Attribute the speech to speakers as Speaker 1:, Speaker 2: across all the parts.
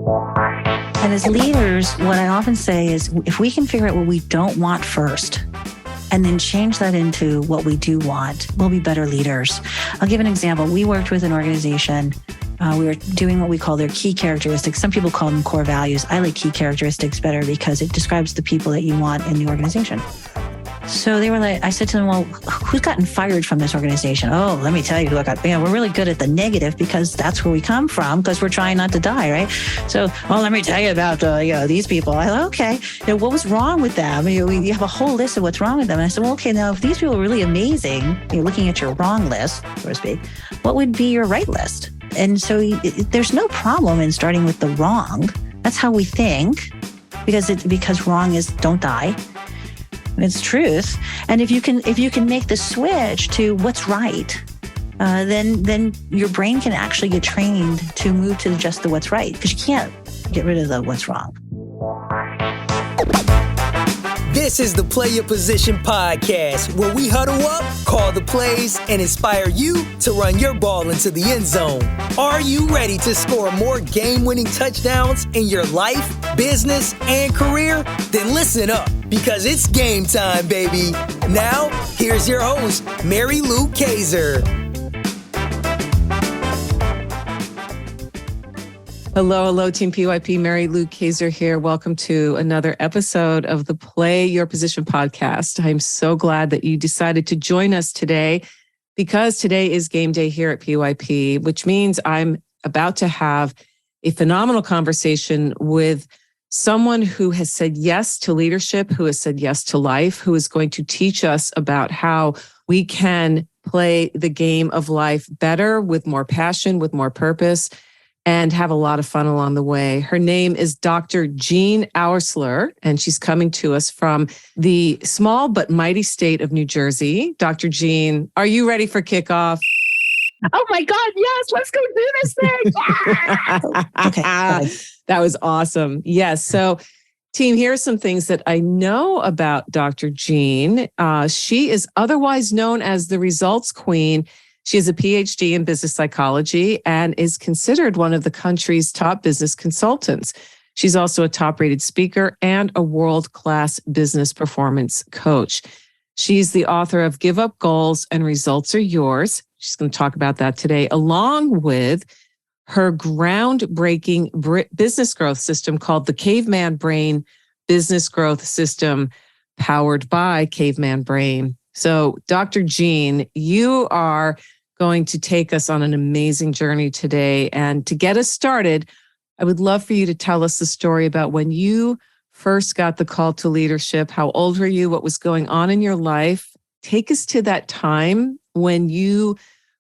Speaker 1: And as leaders, what I often say is if we can figure out what we don't want first and then change that into what we do want, we'll be better leaders. I'll give an example. We worked with an organization. We were doing what we call their key characteristics. Some people call them core values. I like key characteristics better because it describes the people that you want in the organization. So they were like, I said to them, well, who's gotten fired from this organization? Oh, let me tell you who I got. We're really good at the negative because that's where we come from because we're trying not to die, right? So, well, let me tell you about these people. I thought, okay, what was wrong with them? You have a whole list of what's wrong with them. And I said, well, okay, now if these people are really amazing, you're looking at your wrong list, so to speak, what would be your right list? And so there's no problem in starting with the wrong. That's how we think because wrong is don't die. It's truth. And if you can make the switch to what's right, then your brain can actually get trained to move to just the what's right because you can't get rid of the what's wrong.
Speaker 2: This is the Play Your Position podcast, where we huddle up, call the plays, and inspire you to run your ball into the end zone. Are you ready to score more game-winning touchdowns in your life, business, and career? Then listen up, because it's game time, baby. Now, here's your host, Mary Lou Kaiser.
Speaker 3: Hello, Team PYP. Mary Lou Kaiser here. Welcome to another episode of the Play Your Position podcast. I'm so glad that you decided to join us today because today is game day here at PYP, which means I'm about to have a phenomenal conversation with someone who has said yes to leadership, who has said yes to life, who is going to teach us about how we can play the game of life better, with more passion, with more purpose, and have a lot of fun along the way. Her name is Dr. Jean Oursler, and she's coming to us from the small but mighty state of New Jersey. Dr. Jean, are you ready for kickoff?
Speaker 1: Oh my God, yes, let's go do this thing. Okay.
Speaker 3: That was awesome. Yes. So, team, here are some things that I know about Dr. Jean. She is otherwise known as the Results Queen. She has a Ph.D. in business psychology and is considered one of the country's top business consultants. She's also a top-rated speaker and a world-class business performance coach. She's the author of Give Up Goals and Results Are Yours. She's going to talk about that today, along with her groundbreaking business growth system called the Caveman Brain Business Growth System, powered by Caveman Brain. So, Dr. Jean, you are going to take us on an amazing journey today. And to get us started, I would love for you to tell us the story about when you first got the call to leadership. How old were you? What was going on in your life? Take us to that time when you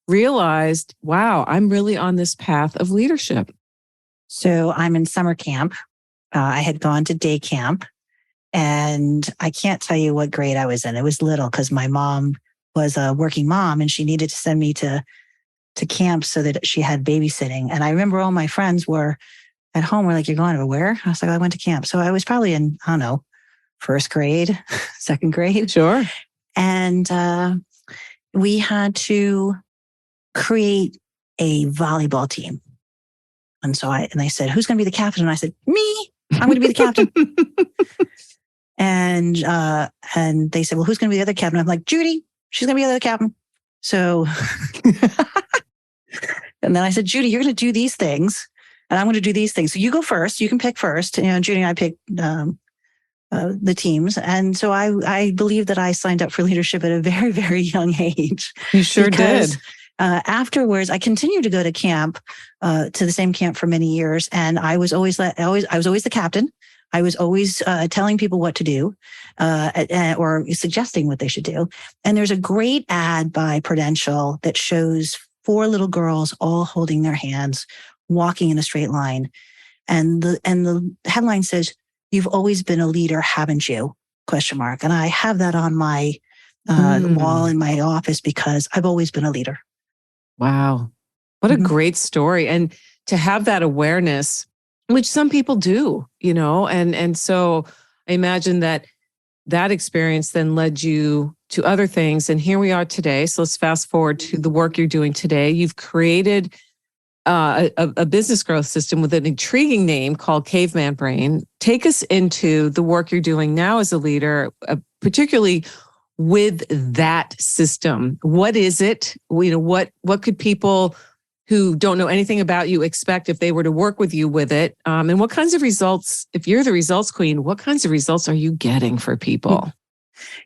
Speaker 3: realized, wow, I'm really on this path of leadership.
Speaker 1: So I'm in summer camp. I had gone to day camp, and I can't tell you what grade I was in. It was little because my mom was a working mom and she needed to send me to camp so that she had babysitting. And I remember all my friends were at home. We're like, you're going to where? I was like, I went to camp. So I was probably in, I don't know, first grade, second grade.
Speaker 3: Sure.
Speaker 1: And we had to create a volleyball team. And so they said, who's going to be the captain? And I said, me, I'm going to be the captain. And they said, well, who's going to be the other captain? I'm like, Judy, she's going to be the other captain. So, and then I said, Judy, you're going to do these things and I'm going to do these things. So you go first, you can pick first. Judy and I picked the teams. And so I believe that I signed up for leadership at a very, very young age.
Speaker 3: You sure did.
Speaker 1: Afterwards, I continued to go to camp, to the same camp for many years. And I was always the captain. I was always telling people what to do, or suggesting what they should do. And there's a great ad by Prudential that shows 4 little girls all holding their hands, walking in a straight line. And the headline says, "You've always been a leader, haven't you?" ? And I have that on my wall in my office because I've always been a leader.
Speaker 3: Wow. What a great story. And to have that awareness, which some people do, and so I imagine that experience then led you to other things. And here we are today. So let's fast forward to the work you're doing today. You've created a business growth system with an intriguing name called Caveman Brain. Take us into the work you're doing now as a leader, particularly with that system. What is it? What could people who don't know anything about you expect if they were to work with you with it? And what kinds of results, if you're the results queen, what kinds of results are you getting for people?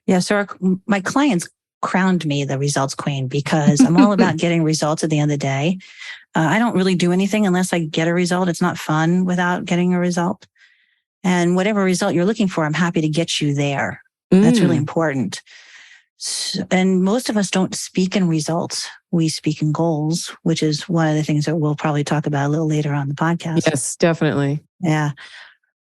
Speaker 1: Yeah, so my clients crowned me the results queen because I'm all about getting results at the end of the day. I don't really do anything unless I get a result. It's not fun without getting a result. And whatever result you're looking for, I'm happy to get you there. That's really important. And most of us don't speak in results. We speak in goals, which is one of the things that we'll probably talk about a little later on the podcast.
Speaker 3: Yes, definitely.
Speaker 1: Yeah.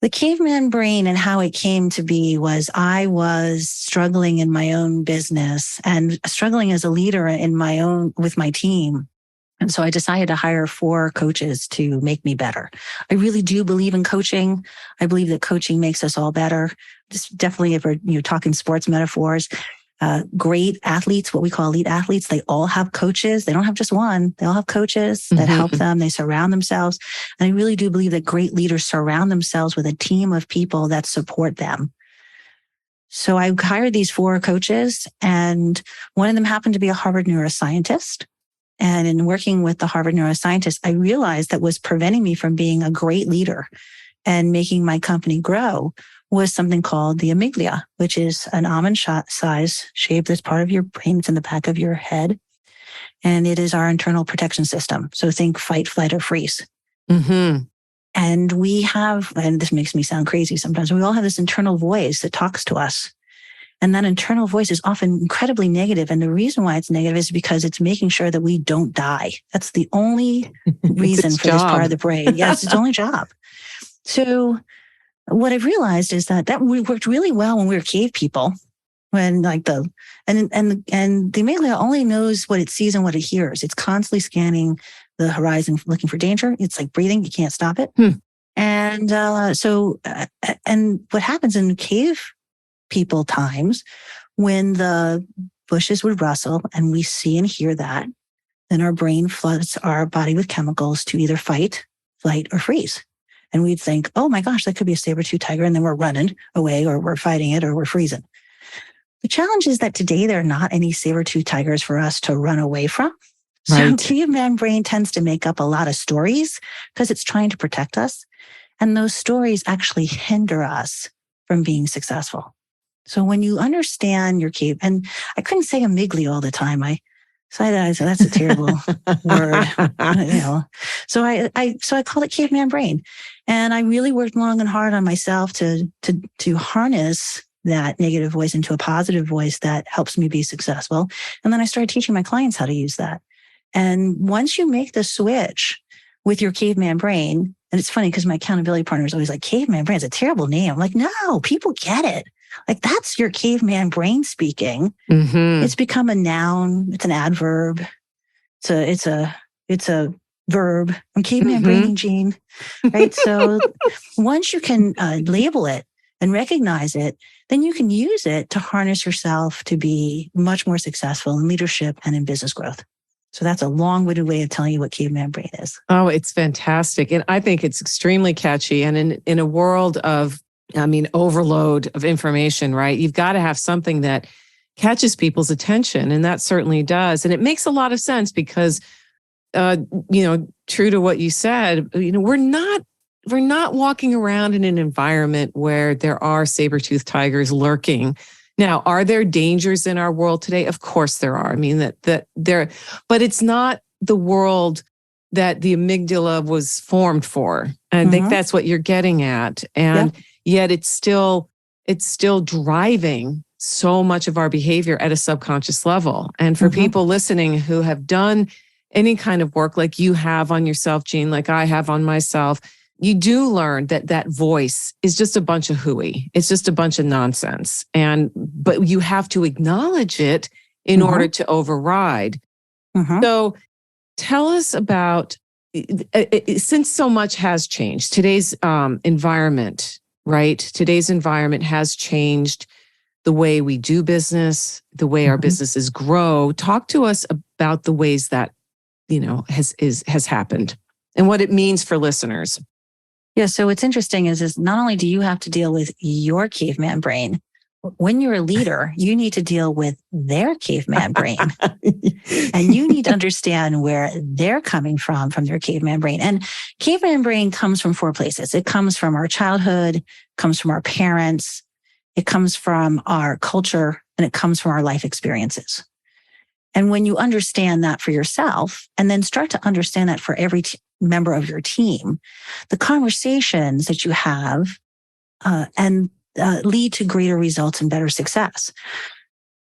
Speaker 1: The caveman brain and how it came to be was I was struggling in my own business and struggling as a leader with my team. And so I decided to hire 4 coaches to make me better. I really do believe in coaching. I believe that coaching makes us all better. Just definitely, if you're talking sports metaphors, great athletes, what we call elite athletes, they all have coaches. They don't have just one. They all have coaches that help them. They surround themselves. And I really do believe that great leaders surround themselves with a team of people that support them. So I hired these 4 coaches, and one of them happened to be a Harvard neuroscientist. And in working with the Harvard neuroscientist, I realized that was preventing me from being a great leader and making my company grow was something called the amygdala, which is an almond size shape that's part of your brain. It's in the back of your head. And it is our internal protection system. So think fight, flight, or freeze. And we have, and this makes me sound crazy sometimes, we all have this internal voice that talks to us. And that internal voice is often incredibly negative. And the reason why it's negative is because it's making sure that we don't die. That's the only reason for this part of the brain. Yes, it's its only job. So what I've realized is that we worked really well when we were cave people, when the amygdala only knows what it sees and what it hears. It's constantly scanning the horizon, looking for danger. It's like breathing. You can't stop it. And and what happens in cave people times when the bushes would rustle and we see and hear that, then our brain floods our body with chemicals to either fight, flight, or freeze. And we'd think, oh my gosh, that could be a saber-tooth tiger. And then we're running away, or we're fighting it, or we're freezing. The challenge is that today there are not any saber-tooth tigers for us to run away from. So caveman brain tends to make up a lot of stories because it's trying to protect us. And those stories actually hinder us from being successful. So when you understand your cave, and I couldn't say amygdala all the time. I said that's a terrible word, So I called it caveman brain, and I really worked long and hard on myself to harness that negative voice into a positive voice that helps me be successful. And then I started teaching my clients how to use that. And once you make the switch with your caveman brain, and it's funny because my accountability partner is always like, caveman brain is a terrible name. I'm like, no, people get it. Like that's your caveman brain speaking. It's become a noun. It's an adverb. It's a verb. I'm caveman braining, Gene. Right. So once you can label it and recognize it, then you can use it to harness yourself to be much more successful in leadership and in business growth. So that's a long-winded way of telling you what caveman brain is.
Speaker 3: Oh, it's fantastic. And I think it's extremely catchy. And in a world of overload of information, right? You've got to have something that catches people's attention. And that certainly does. And it makes a lot of sense because, true to what you said, we're not walking around in an environment where there are saber-toothed tigers lurking. Now, are there dangers in our world today? Of course there are. I mean, that there, but it's not the world that the amygdala was formed for. And I think that's what you're getting at. And yet it's still driving so much of our behavior at a subconscious level. And for people listening who have done any kind of work like you have on yourself, Jean, like I have on myself, you do learn that voice is just a bunch of hooey. It's just a bunch of nonsense. But you have to acknowledge it in order to override. So tell us about, since so much has changed, today's environment, right? Today's environment has changed the way we do business, the way our businesses grow. Talk to us about the ways that, has happened. and what it means for listeners.
Speaker 1: Yeah. So what's interesting is not only do you have to deal with your caveman brain, when you're a leader, you need to deal with their caveman brain. And you need to understand where they're coming from their caveman brain. And caveman brain comes from 4 places. It comes from our childhood, comes from our parents, it comes from our culture, and it comes from our life experiences. And when you understand that for yourself, and then start to understand that for every member of your team, the conversations that you have lead to greater results and better success.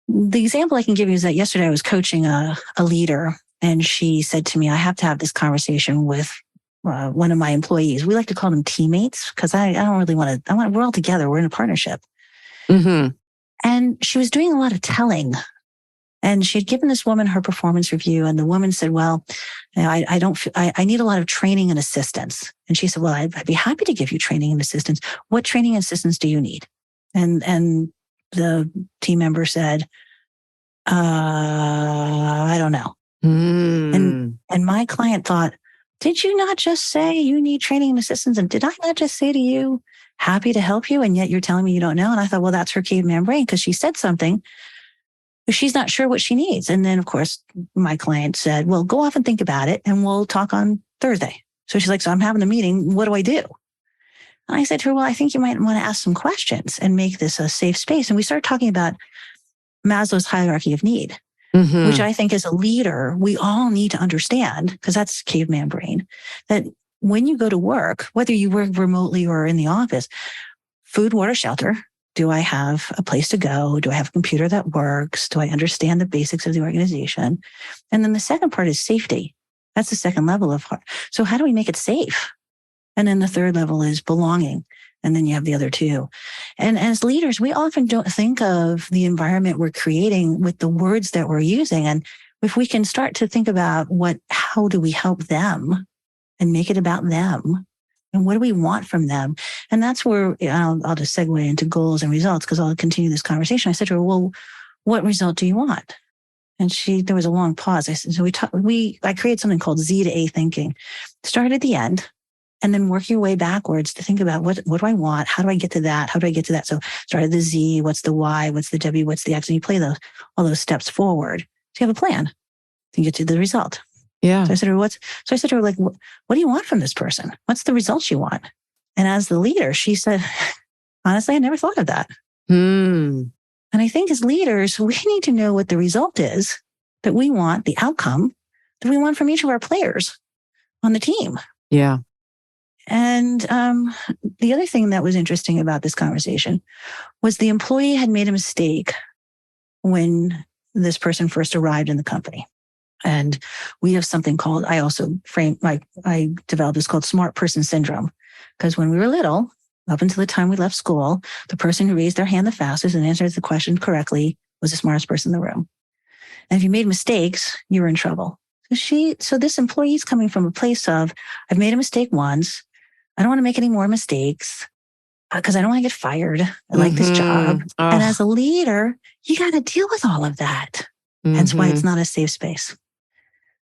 Speaker 1: The example I can give you is that yesterday I was coaching a leader, and she said to me, I have to have this conversation with one of my employees. We like to call them teammates because I don't really want to, we're all together. We're in a partnership.
Speaker 3: Mm-hmm.
Speaker 1: And she was doing a lot of telling. And she had given this woman her performance review. And the woman said, well, I need a lot of training and assistance. And she said, well, I'd be happy to give you training and assistance. What training and assistance do you need? And the team member said, I don't know. And my client thought, did you not just say you need training and assistance? And did I not just say to you, happy to help you? And yet you're telling me you don't know. And I thought, well, that's her caveman brain, because she said something, but she's not sure what she needs. And then, of course, my client said, well, go off and think about it, and we'll talk on Thursday. So she's like, so I'm having a meeting. What do I do? And I said to her, well, I think you might want to ask some questions and make this a safe space. And we started talking about Maslow's hierarchy of need, which I think as a leader, we all need to understand, because that's caveman brain, that when you go to work, whether you work remotely or in the office, food, water, shelter. Do I have a place to go? Do I have a computer that works? Do I understand the basics of the organization? And then the second part is safety. That's the second level of heart. So how do we make it safe? And then the third level is belonging. And then you have the other 2. And as leaders, we often don't think of the environment we're creating with the words that we're using. And if we can start to think about how do we help them and make it about them? And what do we want from them? And that's where I'll just segue into goals and results, because I'll continue this conversation. I said to her, well, what result do you want? And there was a long pause. I said, so I created something called Z to A thinking. Start at the end and then work your way backwards to think about what do I want? How do I get to that? How do I get to that? So start at the Z, what's the Y, what's the W, what's the X? And you play all those steps forward. So you have a plan to get to the result.
Speaker 3: Yeah.
Speaker 1: So I said to her, like, what do you want from this person? What's the results you want? And as the leader, she said, honestly, I never thought of that. And I think as leaders, we need to know what the result is that we want, the outcome that we want from each of our players on the team.
Speaker 3: Yeah.
Speaker 1: And the other thing that was interesting about this conversation was the employee had made a mistake when this person first arrived in the company. And we have something called, I developed this called smart person syndrome. Because when we were little, up until the time we left school, the person who raised their hand the fastest and answered the question correctly was the smartest person in the room. And if you made mistakes, you were in trouble. So this employee is coming from a place of, I've made a mistake once. I don't want to make any more mistakes because I don't want to get fired. I like this job.
Speaker 3: Oh.
Speaker 1: And as a leader, you got to deal with all of that. That's why it's not a safe space.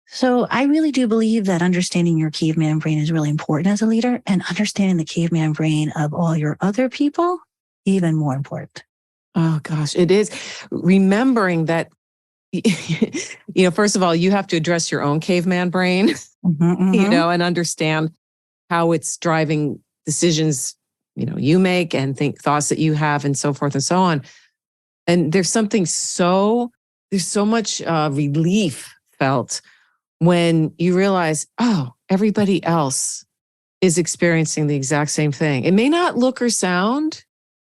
Speaker 1: So I really do believe that understanding your caveman brain is really important as a leader, and understanding the caveman brain of all your other people, even more important.
Speaker 3: Oh gosh, it is. Remembering that, first of all, you have to address your own caveman brain, and understand how it's driving decisions, you make and thoughts that you have and so forth and so on. And there's so much relief felt when you realize, oh, everybody else is experiencing the exact same thing. It may not look or sound,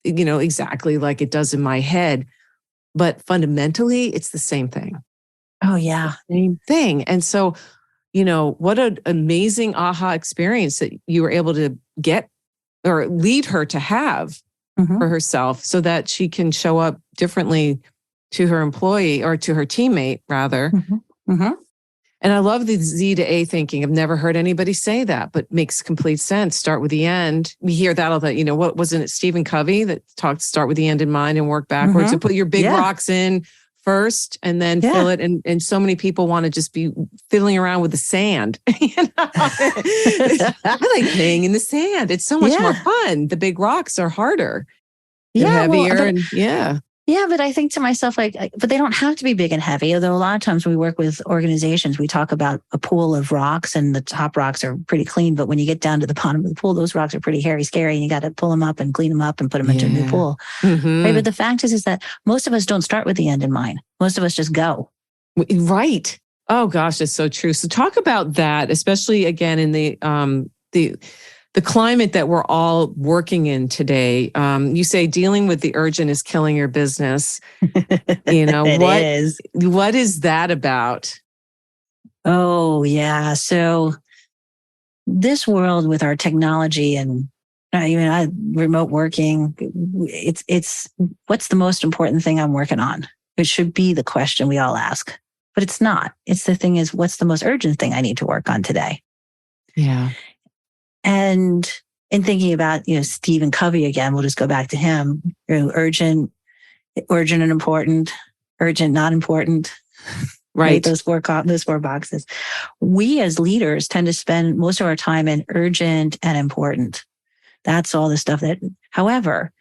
Speaker 3: exactly like it does in my head, but fundamentally, it's the same thing.
Speaker 1: Oh, yeah.
Speaker 3: Same thing. And so, what an amazing aha experience that you were able to get or lead her to have for herself, so that she can show up differently to her employee, or to her teammate, rather. And I love the Z to A thinking. I've never heard anybody say that, but makes complete sense. Start with the end. We hear that all the, what wasn't it Stephen Covey that talked start with the end in mind and work backwards, and put your big rocks in first and then fill it. And so many people want to just be fiddling around with the sand. I like playing in the sand. It's so much more fun. The big rocks are harder. They're heavier.
Speaker 1: Yeah, but I think to myself, but they don't have to be big and heavy. Although a lot of times when we work with organizations, we talk about a pool of rocks and the top rocks are pretty clean. But when you get down to the bottom of the pool, those rocks are pretty hairy, scary, and you got to pull them up and clean them up and put them into a new pool.
Speaker 3: Mm-hmm.
Speaker 1: Right? But the fact is that most of us don't start with the end in mind. Most of us just go.
Speaker 3: Right. Oh gosh, that's so true. So talk about that, especially again in the climate that we're all working in today. You say dealing with the urgent is killing your business. What is that about?
Speaker 1: Oh, yeah. So this world with our technology and remote working, it's what's the most important thing I'm working on? It should be the question we all ask, but it's not. It's the thing is, what's the most urgent thing I need to work on today?
Speaker 3: Yeah.
Speaker 1: And in thinking about, Stephen Covey again, we'll just go back to him, urgent and important, urgent, not important.
Speaker 3: Right.
Speaker 1: Those four boxes. We as leaders tend to spend most of our time in urgent and important. That's all the stuff however,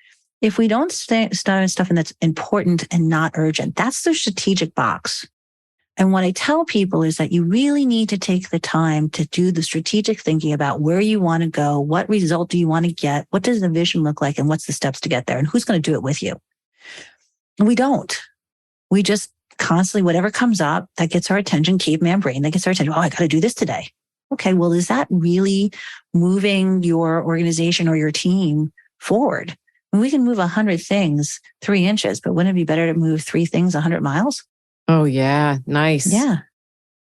Speaker 1: if we don't start stuff in that's important and not urgent, that's the strategic box. And what I tell people is that you really need to take the time to do the strategic thinking about where you want to go, what result do you want to get, what does the vision look like, and what's the steps to get there, and who's going to do it with you. And we don't. We just constantly, whatever comes up that gets our attention, caveman brain, that gets our attention. Oh, I got to do this today. Okay, well, is that really moving your organization or your team forward? We can move 100 things 3 inches, but wouldn't it be better to move 3 things 100 miles?
Speaker 3: Oh, yeah. Nice.
Speaker 1: Yeah.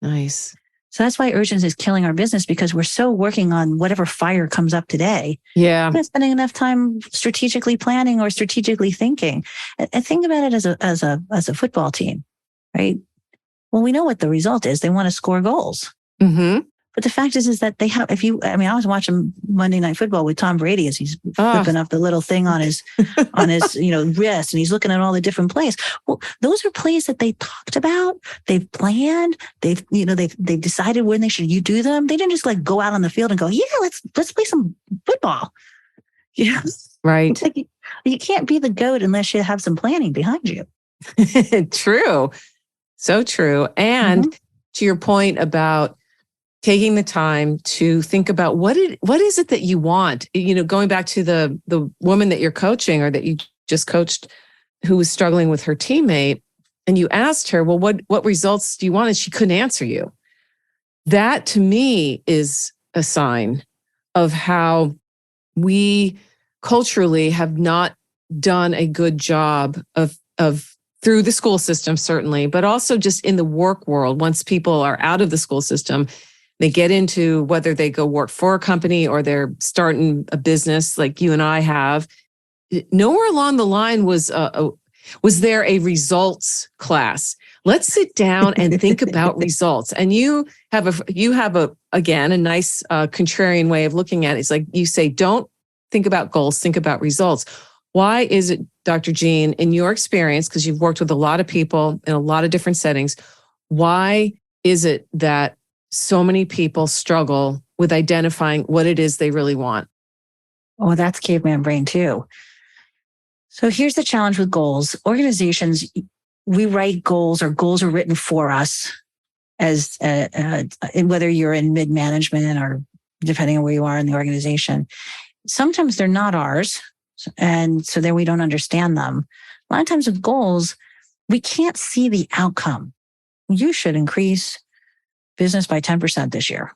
Speaker 3: Nice.
Speaker 1: So that's why urgency is killing our business, because we're so working on whatever fire comes up today.
Speaker 3: Yeah.
Speaker 1: We're not spending enough time strategically planning or strategically thinking. And think about it as a football team, right? Well, we know what the result is. They want to score goals.
Speaker 3: Mm-hmm.
Speaker 1: But the fact is that they have, I was watching Monday Night Football with Tom Brady as he's flipping up the little thing on his wrist, and he's looking at all the different plays. Well, those are plays that they talked about, they've planned, they've decided when they should do them. They didn't just go out on the field and go, yeah, let's play some football.
Speaker 3: Right.
Speaker 1: You can't be the GOAT unless you have some planning behind you.
Speaker 3: True. So true. And to your point about taking the time to think about what is it that you want, going back to the woman that you're coaching or that you just coached who was struggling with her teammate, and you asked her, well, what results do you want? And she couldn't answer you. That to me is a sign of how we culturally have not done a good job of through the school system, certainly, but also just in the work world. Once people are out of the school system, they get into whether they go work for a company or they're starting a business like you and I have. Nowhere along the line was there a results class. Let's sit down and think about results. And you have a nice contrarian way of looking at it. It's like you say, don't think about goals, think about results. Why is it, Dr. Jean, in your experience, because you've worked with a lot of people in a lot of different settings, why is it that so many people struggle with identifying what it is they really want?
Speaker 1: Oh, that's caveman brain too. So here's the challenge with goals. Organizations, we write goals, or goals are written for us as whether you're in mid-management or depending on where you are in the organization. Sometimes they're not ours. And so then we don't understand them. A lot of times with goals, we can't see the outcome. You should increase business by 10% this year.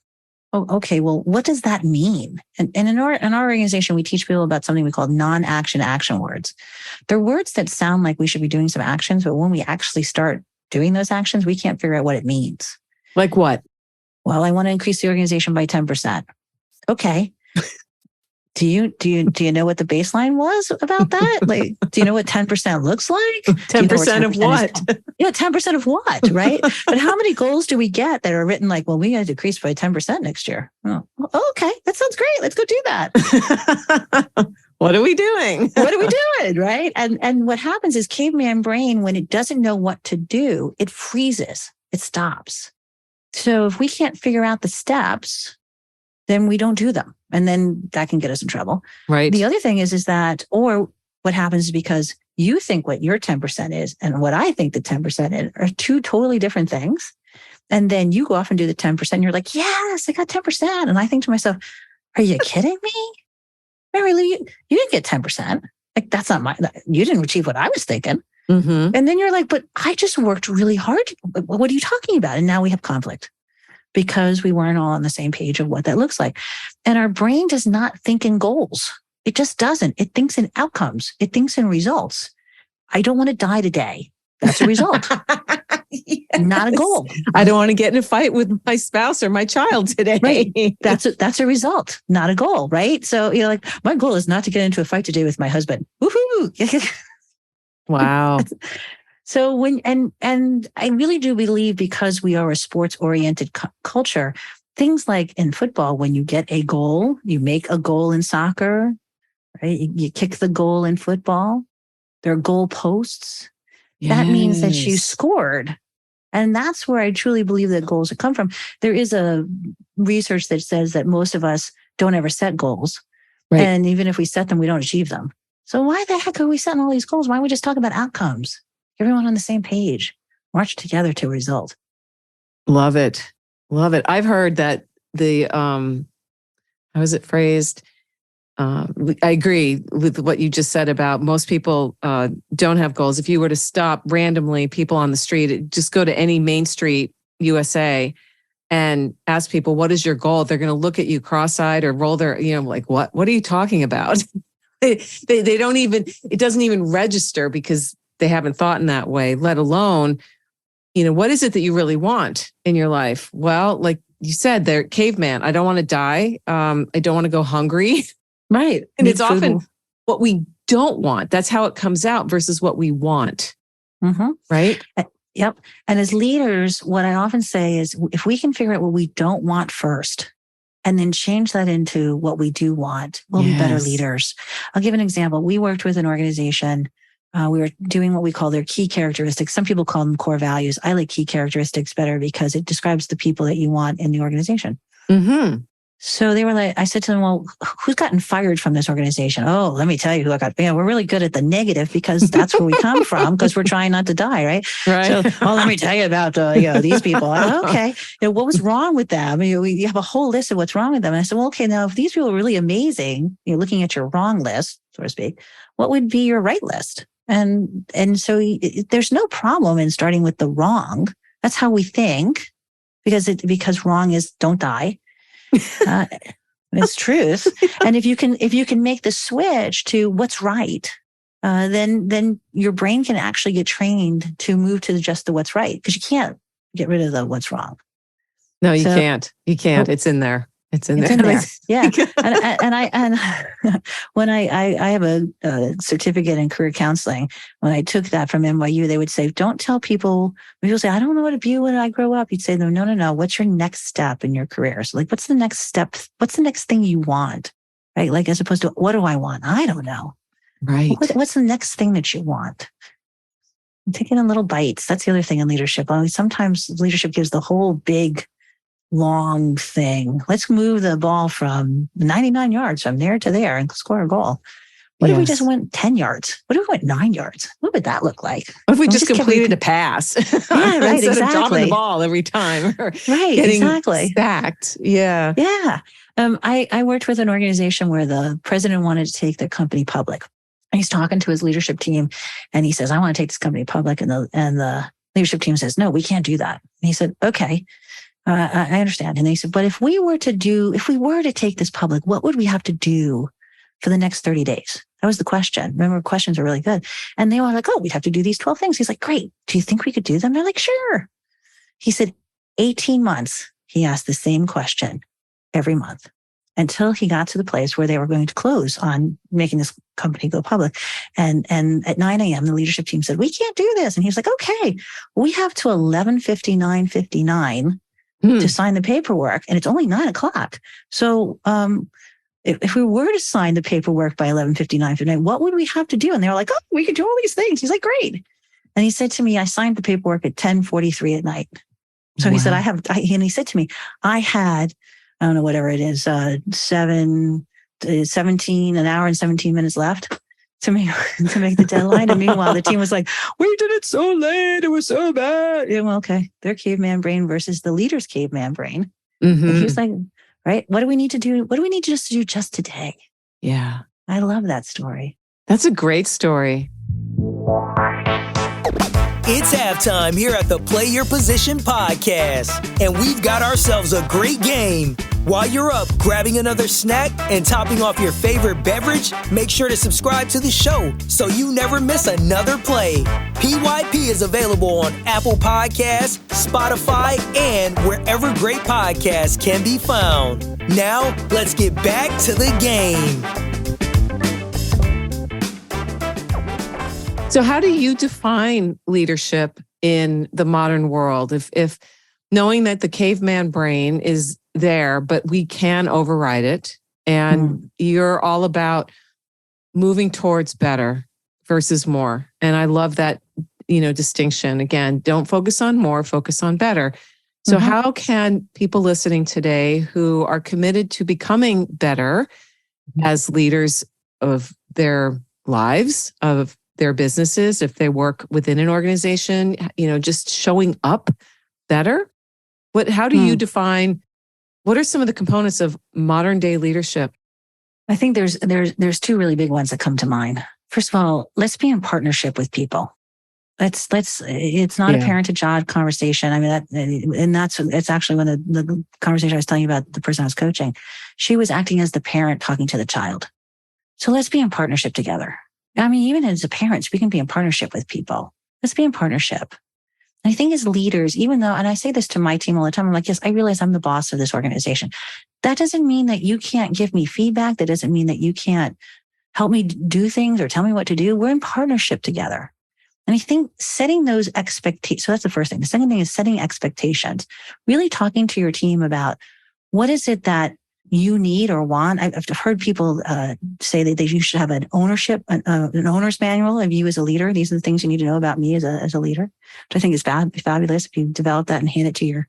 Speaker 1: Oh, okay. Well, what does that mean? And in our organization, we teach people about something we call non-action action words. They're words that sound like we should be doing some actions, but when we actually start doing those actions, we can't figure out what it means.
Speaker 3: Like what?
Speaker 1: Well, I want to increase the organization by 10%. Okay. Do you know what the baseline was about that? Like, do you know what 10% looks like?
Speaker 3: 10% of what?
Speaker 1: 10% of what, right? But how many goals do we get that are written like, well, we got to decrease by 10% next year? Oh, okay. That sounds great. Let's go do that.
Speaker 3: What are we doing?
Speaker 1: What are we doing? Right. And what happens is caveman brain, when it doesn't know what to do, it freezes, it stops. So if we can't figure out the steps, then we don't do them. And then that can get us in trouble.
Speaker 3: Right.
Speaker 1: The other thing is that, or what happens is because you think what your 10% is and what I think the 10% is are two totally different things. And then you go off and do the 10%. And you're like, yes, I got 10%. And I think to myself, are you kidding me? Really, you didn't get 10%. Like, that's not you didn't achieve what I was thinking.
Speaker 3: Mm-hmm.
Speaker 1: And then you're like, but I just worked really hard. What are you talking about? And now we have conflict because we weren't all on the same page of what that looks like. And our brain does not think in goals. It just doesn't. It thinks in outcomes. It thinks in results. I don't want to die today. That's a result. Yes. Not a goal.
Speaker 3: I don't want to get in a fight with my spouse or my child today.
Speaker 1: Right. That's a result, not a goal, right? So, like, my goal is not to get into a fight today with my husband. Woohoo!
Speaker 3: Wow.
Speaker 1: So and I really do believe, because we are a sports-oriented culture, things like in football, when you get a goal, you make a goal in soccer, right? You kick the goal in football. There are goal posts.
Speaker 3: Yes.
Speaker 1: That means that you scored. And that's where I truly believe that goals have come from. There is a research that says that most of us don't ever set goals. Right. And even if we set them, we don't achieve them. So why the heck are we setting all these goals? Why don't we just talk about outcomes? Everyone on the same page. March together to a result.
Speaker 3: Love it. Love it. I've heard that how is it phrased? I agree with what you just said about most people don't have goals. If you were to stop randomly people on the street, just go to any main street, USA, and ask people, what is your goal? They're going to look at you cross-eyed or roll their, like, what are you talking about? they don't even, it doesn't even register because they haven't thought in that way, let alone, what is it that you really want in your life? Well, like you said, they're caveman. I don't want to die. I don't want to go hungry.
Speaker 1: Right.
Speaker 3: And it's often what we don't want. That's how it comes out versus what we want.
Speaker 1: Mm-hmm.
Speaker 3: Right?
Speaker 1: Yep. And as leaders, what I often say is, if we can figure out what we don't want first and then change that into what we do want, we'll be better leaders. I'll give an example. We worked with an organization. We were doing what we call their key characteristics. Some people call them core values. I like key characteristics better because it describes the people that you want in the organization.
Speaker 3: Mm-hmm.
Speaker 1: So they were like, I said to them, well, who's gotten fired from this organization? Oh, let me tell you who I got. We're really good at the negative because that's where we come from, because we're trying not to die, right?
Speaker 3: Right.
Speaker 1: So, let me tell you about these people. Okay, what was wrong with them? You have a whole list of what's wrong with them. And I said, well, okay, now if these people are really amazing, looking at your wrong list, so to speak, what would be your right list? And so there's no problem in starting with the wrong. That's how we think, because wrong is don't die. It's truth. And if you can make the switch to what's right, then your brain can actually get trained to move to just the what's right, because you can't get rid of the what's wrong.
Speaker 3: No, you can't. You can't. It's in there. It's in there.
Speaker 1: Yeah. and when I have a certificate in career counseling, when I took that from NYU, they would say, don't tell people, when people say, I don't know what to be when I grow up. You'd say to them, no. What's your next step in your career? So like, what's the next step? What's the next thing you want? Right? Like, as opposed to, what do I want? I don't know.
Speaker 3: Right.
Speaker 1: What's the next thing that you want? Take it in little bites. That's the other thing in leadership. Sometimes leadership gives the whole big, long thing. Let's move the ball from 99 yards from there to there and score a goal. What if we just went 10 yards? What if we went 9 yards? What would that look like?
Speaker 3: What if we just completed a pass?
Speaker 1: Yeah, right,
Speaker 3: instead
Speaker 1: exactly.
Speaker 3: of dropping the ball every time.
Speaker 1: Right, exactly.
Speaker 3: Stacked. Yeah.
Speaker 1: Yeah. I worked with an organization where the president wanted to take their company public. And he's talking to his leadership team and he says, I want to take this company public. And the leadership team says, no, we can't do that. And he said, okay. I understand. And they said, but if we were to take this public, what would we have to do for the next 30 days? That was the question. Remember, questions are really good. And they were like, we'd have to do these 12 things. He's like, great. Do you think we could do them? They're like, sure. He said, 18 months, he asked the same question every month until he got to the place where they were going to close on making this company go public. And at 9 a.m., the leadership team said, we can't do this. And he was like, okay, we have to 11:59 to sign the paperwork, and it's only 9 o'clock. So if we were to sign the paperwork by 11:59 tonight, what would we have to do? And they were like, oh, we could do all these things. He's like, great. And he said to me, I signed the paperwork at 10:43 at night. So he said, and he said to me, I had, I don't know, whatever it is, 17, an hour and 17 minutes left to make the deadline. And meanwhile, the team was like, we did it so late. It was so bad. Yeah, well, okay. Their caveman brain versus the leader's caveman brain. Mm-hmm. And he was like, right, what do we need to do? What do we need just to do just today?
Speaker 3: Yeah.
Speaker 1: I love that story.
Speaker 3: That's a great story.
Speaker 2: It's halftime here at the Play Your Position podcast, and we've got ourselves a great game. While you're up grabbing another snack and topping off your favorite beverage, make sure to subscribe to the show so you never miss another play. PYP is available on Apple Podcasts, Spotify, and wherever great podcasts can be found. Now, let's get back to the game.
Speaker 3: So how do you define leadership in the modern world? If knowing that the caveman brain is there, but we can override it, and you're all about moving towards better versus more. And I love that, distinction. Again, don't focus on more, focus on better. So how can people listening today who are committed to becoming better as leaders of their lives, of their businesses, if they work within an organization, just showing up better? How do you define, what are some of the components of modern day leadership?
Speaker 1: I think there's two really big ones that come to mind. First of all, let's be in partnership with people. It's not a parent to child conversation. I mean, it's actually when the conversation I was telling you about, the person I was coaching, she was acting as the parent talking to the child. So let's be in partnership together. I mean, even as parents, we can be in partnership with people. Let's be in partnership. And I think as leaders, even though, and I say this to my team all the time, I'm like, yes, I realize I'm the boss of this organization. That doesn't mean that you can't give me feedback. That doesn't mean that you can't help me do things or tell me what to do. We're in partnership together. And I think setting those expectations, so that's the first thing. The second thing is setting expectations, really talking to your team about what is it that you need or want. I've heard people say that you should have an owner's manual of you as a leader. These are the things you need to know about me as a leader, which I think is fabulous if you develop that and hand it to your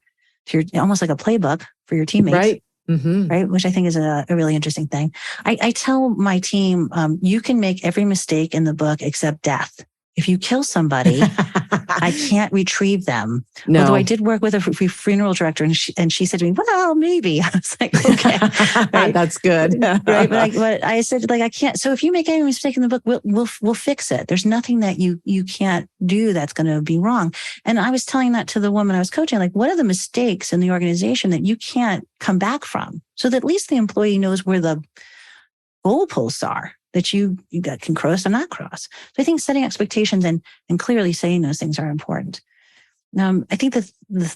Speaker 1: almost like a playbook for your teammates.
Speaker 3: Right. Mm-hmm.
Speaker 1: Right. Which I think is a really interesting thing. I tell my team, you can make every mistake in the book except death. If you kill somebody, I can't retrieve them. No. Although I did work with a funeral director, and she said to me, "Well, maybe." I was like, "Okay,
Speaker 3: right? That's good."
Speaker 1: Right? But I said, I can't. So if you make any mistake in the book, we'll fix it. There's nothing that you can't do that's going to be wrong. And I was telling that to the woman I was coaching, like, what are the mistakes in the organization that you can't come back from, so that at least the employee knows where the goalposts are that you can cross or not cross. So I think setting expectations and clearly saying those things are important. I think the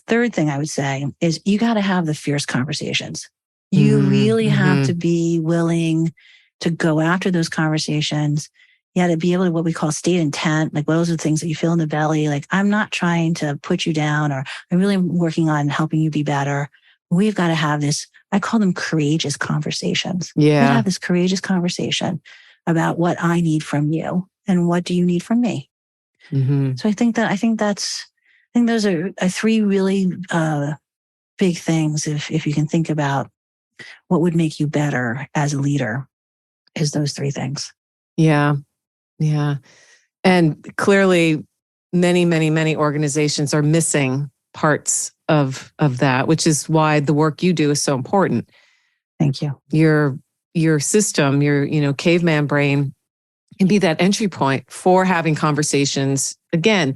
Speaker 1: third thing I would say is you got to have the fierce conversations. You really have to be willing to go after those conversations. You got to be able to what we call state intent. Like, those are the things that you feel in the belly. Like, I'm not trying to put you down, or I'm really working on helping you be better. We've got to have this, I call them courageous conversations. Yeah. We got to have this courageous conversation about what I need from you and what do you need from me. So I think those are three really big things. If you can think about what would make you better as a leader, is those three things.
Speaker 3: Yeah. Yeah. And clearly many, many, many organizations are missing parts of that, which is why the work you do is so important.
Speaker 1: Thank you.
Speaker 3: Your system, your caveman brain can be that entry point for having conversations, again,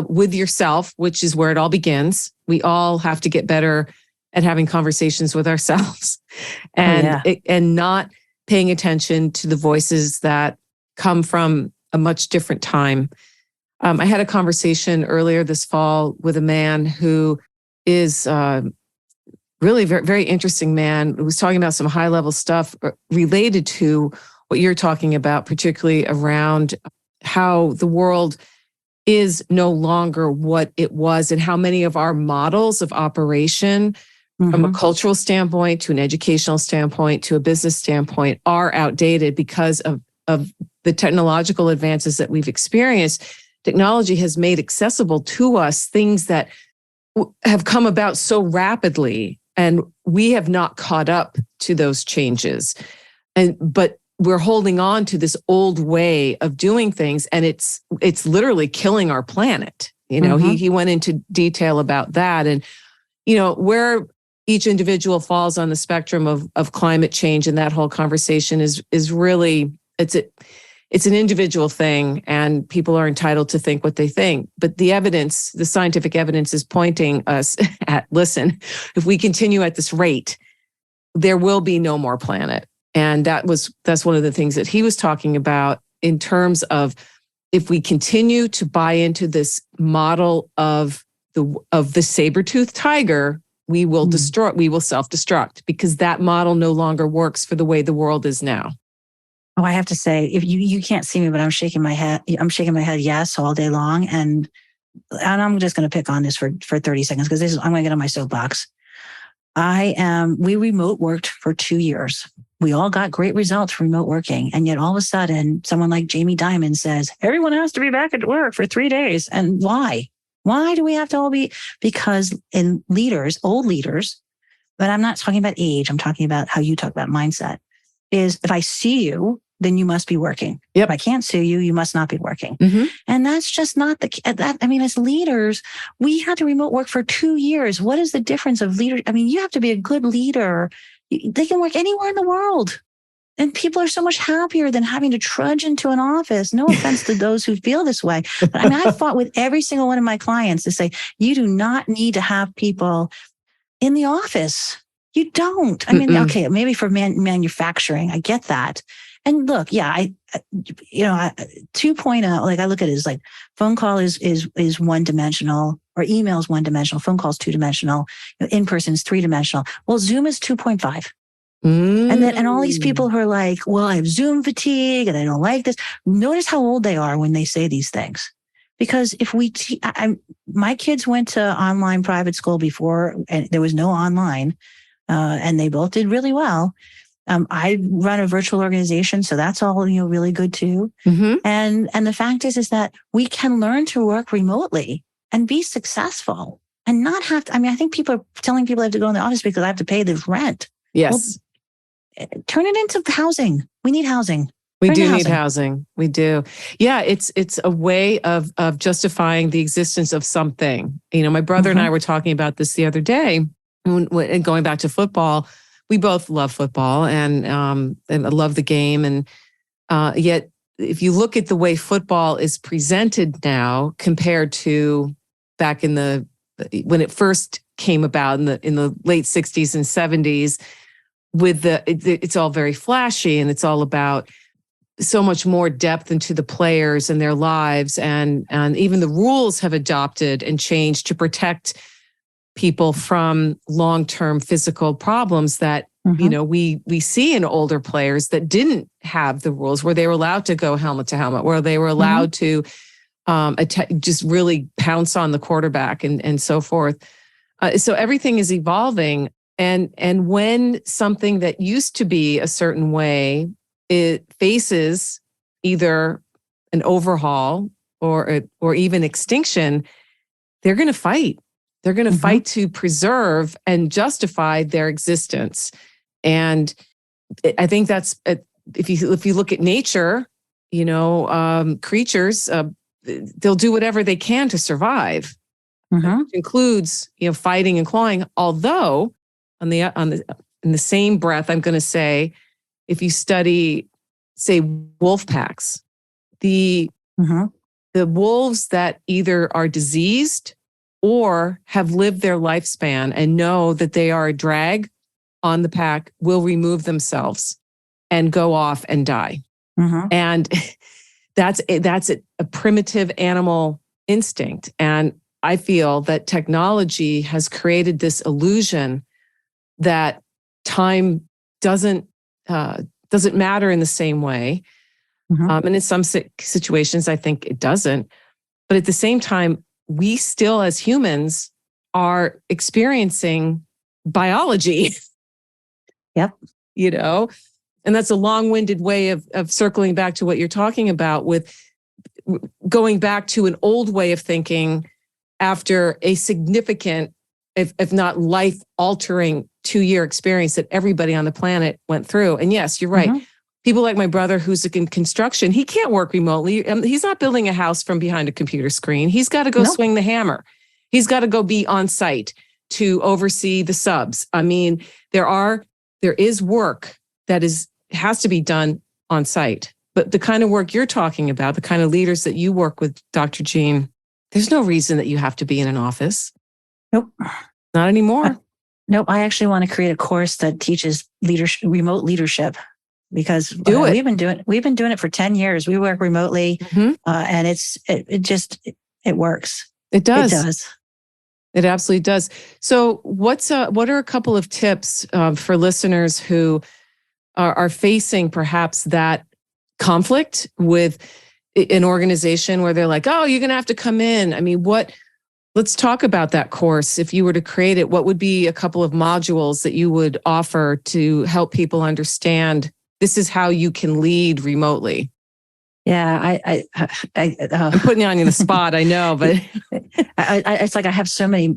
Speaker 3: with yourself, which is where it all begins. We all have to get better at having conversations with ourselves and not paying attention to the voices that come from a much different time. I had a conversation earlier this fall with a man who is really very, very interesting man. Who was talking about some high level stuff related to what you're talking about, particularly around how the world is no longer what it was and how many of our models of operation from a cultural standpoint, to an educational standpoint, to a business standpoint, are outdated because of the technological advances that we've experienced. Technology has made accessible to us things that have come about so rapidly, and we have not caught up to those changes. But we're holding on to this old way of doing things, and it's literally killing our planet. He went into detail about that, and where each individual falls on the spectrum of climate change, and that whole conversation is really it's an individual thing, and people are entitled to think what they think. But the evidence, the scientific evidence, is pointing us at, listen, if we continue at this rate, there will be no more planet. And that's one of the things that he was talking about in terms of, if we continue to buy into this model of the saber-toothed tiger, we will we will self-destruct, because that model no longer works for the way the world is now.
Speaker 1: Oh, I have to say, if you can't see me, but I'm shaking my head. I'm shaking my head yes all day long, and I'm just going to pick on this for 30 seconds, because I'm going to get on my soapbox. We remote worked for 2 years. We all got great results from remote working. And yet all of a sudden, someone like Jamie Dimon says, everyone has to be back at work for 3 days. And why? Why do we have to all be? Because in leaders, old leaders, but I'm not talking about age. I'm talking about how you talk about mindset, is if I see you, then you must be working.
Speaker 3: Yep.
Speaker 1: If I can't see you, you must not be working. And that's just not as leaders, we had to remote work for 2 years. What is the difference of leader? You have to be a good leader. They can work anywhere in the world. And people are so much happier than having to trudge into an office. No offense to those who feel this way. But I fought with every single one of my clients to say, you do not need to have people in the office. You don't. Okay, maybe for manufacturing, I get that. And look, 2.0, like I look at it as like phone call is one dimensional, or email is one dimensional, phone call is 2 dimensional, in person is 3 dimensional. Well, Zoom is 2.5. And all these people who are like, well, I have Zoom fatigue and I don't like this. Notice how old they are when they say these things. Because if my kids went to online private school before, and there was no online, and they both did really well. I run a virtual organization, so that's all really good too. And the fact is that we can learn to work remotely and be successful, and not have to. I think people are telling people they have to go in the office because I have to pay the rent.
Speaker 3: Yes.
Speaker 1: Well, turn it into housing. We need housing.
Speaker 3: We do need housing. We do. Yeah, it's a way of justifying the existence of something. My brother and I were talking about this the other day, and going back to football. We both love football and I love the game. And yet, if you look at the way football is presented now compared to back when it first came about in the late 60s and 70s, it's all very flashy, and it's all about so much more depth into the players and their lives, and even the rules have adopted and changed to protect people from long-term physical problems that we see in older players that didn't have the rules, where they were allowed to go helmet to helmet, where they were allowed to just really pounce on the quarterback and so forth. So everything is evolving, and when something that used to be a certain way, it faces either an overhaul or even extinction, they're going to fight. They're going to fight to preserve and justify their existence. And I think that's, if you look at nature, creatures, they'll do whatever they can to survive. Which includes, fighting and clawing. Although, in the same breath, I'm going to say, if you study, say, wolf packs, the wolves that either are diseased or have lived their lifespan and know that they are a drag on the pack will remove themselves and go off and die. And that's a primitive animal instinct. And I feel that technology has created this illusion that time doesn't matter in the same way. And in some situations, I think it doesn't. But at the same time, we still, as humans, are experiencing biology.
Speaker 1: Yep.
Speaker 3: And that's a long-winded way of circling back to what you're talking about with going back to an old way of thinking after a significant, if not life-altering 2-year experience that everybody on the planet went through. And yes, you're right.
Speaker 1: Mm-hmm.
Speaker 3: People like my brother who's in construction, he can't work remotely. He's not building a house from behind a computer screen. He's got to go swing the hammer. He's got to go be on site to oversee the subs. I mean, there is work that has to be done on site. But the kind of work you're talking about, the kind of leaders that you work with, Dr. Jean, there's no reason that you have to be in an office.
Speaker 1: Nope.
Speaker 3: Not anymore.
Speaker 1: Nope. I actually want to create a course that teaches remote leadership. Because we've been doing it for 10 years. We work remotely, and it works.
Speaker 3: It does.
Speaker 1: It does.
Speaker 3: It absolutely does. So what are a couple of tips for listeners who are facing perhaps that conflict with an organization where they're like, oh, you're going to have to come in. I mean, let's talk about that course. If you were to create it, what would be a couple of modules that you would offer to help people understand this is how you can lead remotely?
Speaker 1: Yeah,
Speaker 3: I'm putting you on the spot. I know, but
Speaker 1: it's like I have so many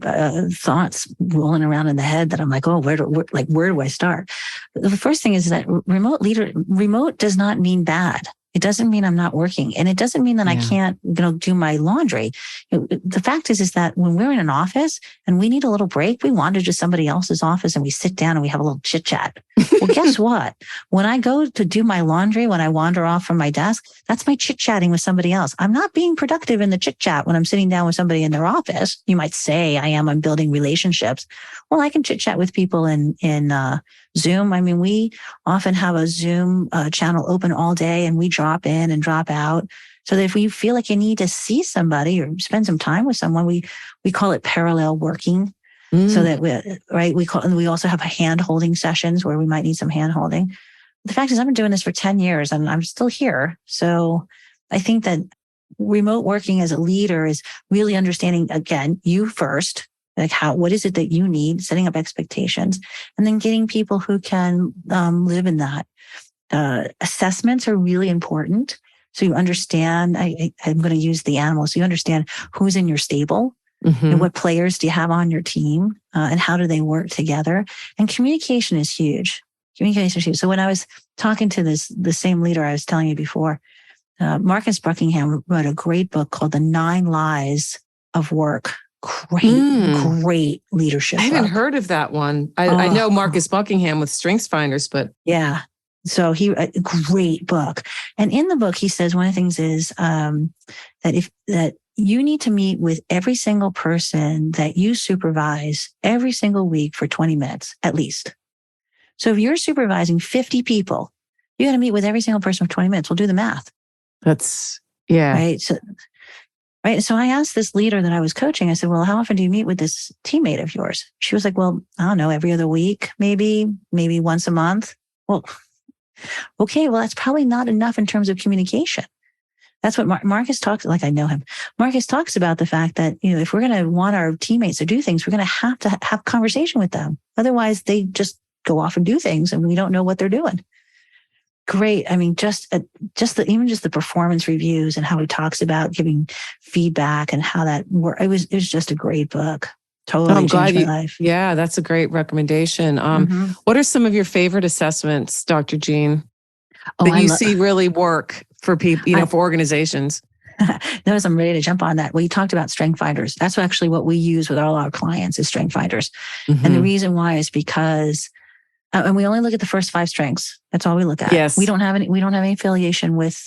Speaker 1: thoughts rolling around in the head that I'm like, oh, where do I start? The first thing is that remote does not mean bad. It doesn't mean I'm not working, and it doesn't mean that I can't, do my laundry. The fact is that when we're in an office and we need a little break, we wander to somebody else's office and we sit down and we have a little chit chat. Well, guess what? When I go to do my laundry, when I wander off from my desk, that's my chit chatting with somebody else. I'm not being productive in the chit chat when I'm sitting down with somebody in their office. You might say I'm building relationships. Well, I can chit chat with people in Zoom. I mean, we often have a Zoom channel open all day, and we drop in and drop out. So that if you feel like you need to see somebody or spend some time with someone, we call it parallel working. So that we also have hand holding sessions where we might need some hand holding. The fact is, I've been doing this for 10 years and I'm still here. So I think that remote working as a leader is really understanding, again, you first. Like what is it that you need, setting up expectations, and then getting people who can live in that. Assessments are really important. So you understand, I'm going to use the animals. So you understand who's in your stable and what players do you have on your team and how do they work together. And communication is huge. So when I was talking to the same leader I was telling you before, Marcus Buckingham wrote a great book called The 9 Lies of Work. Great leadership.
Speaker 3: I haven't
Speaker 1: book.
Speaker 3: heard of that one. I know Marcus Buckingham with StrengthsFinders, but
Speaker 1: yeah. So a great book. And in the book, he says one of the things is that you need to meet with every single person that you supervise every single week for 20 minutes, at least. So if you're supervising 50 people, you got to meet with every single person for 20 minutes. We'll do the math.
Speaker 3: Right.
Speaker 1: So I asked this leader that I was coaching, I said, well, how often do you meet with this teammate of yours? She was like, well, I don't know, every other week, maybe once a month. Well, okay, well, that's probably not enough in terms of communication. That's what Marcus talks, like I know him. Marcus talks about the fact that, if we're going to want our teammates to do things, we're going to have conversation with them. Otherwise, they just go off and do things and we don't know what they're doing. Great. I mean, just the performance reviews and how he talks about giving feedback and how that works. It was just a great book. Totally changed my life.
Speaker 3: Yeah, that's a great recommendation. What are some of your favorite assessments, Dr. Jean, that you see really work for people, for organizations?
Speaker 1: Notice I'm ready to jump on that. Well, you talked about StrengthsFinders. That's actually what we use with all our clients is StrengthsFinders. And the reason why is because and we only look at the first 5 strengths. That's all we look at.
Speaker 3: Yes.
Speaker 1: We don't have any affiliation with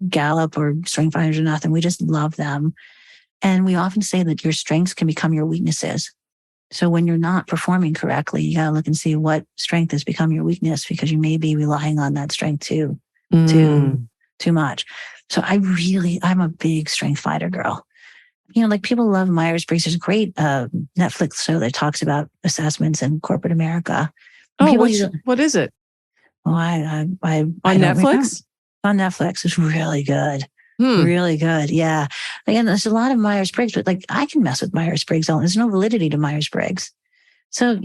Speaker 1: Gallup or StrengthsFinders or nothing. We just love them. And we often say that your strengths can become your weaknesses. So when you're not performing correctly, you got to look and see what strength has become your weakness because you may be relying on that strength too much. So I'm a big StrengthsFinder girl. Like people love Myers-Briggs. There's a great Netflix show that talks about assessments in corporate America.
Speaker 3: What is it?
Speaker 1: Oh,
Speaker 3: on Netflix?
Speaker 1: On Netflix. It's really good. Really good. Yeah. Again, there's a lot of Myers-Briggs, but I can mess with Myers-Briggs. There's no validity to Myers-Briggs. So,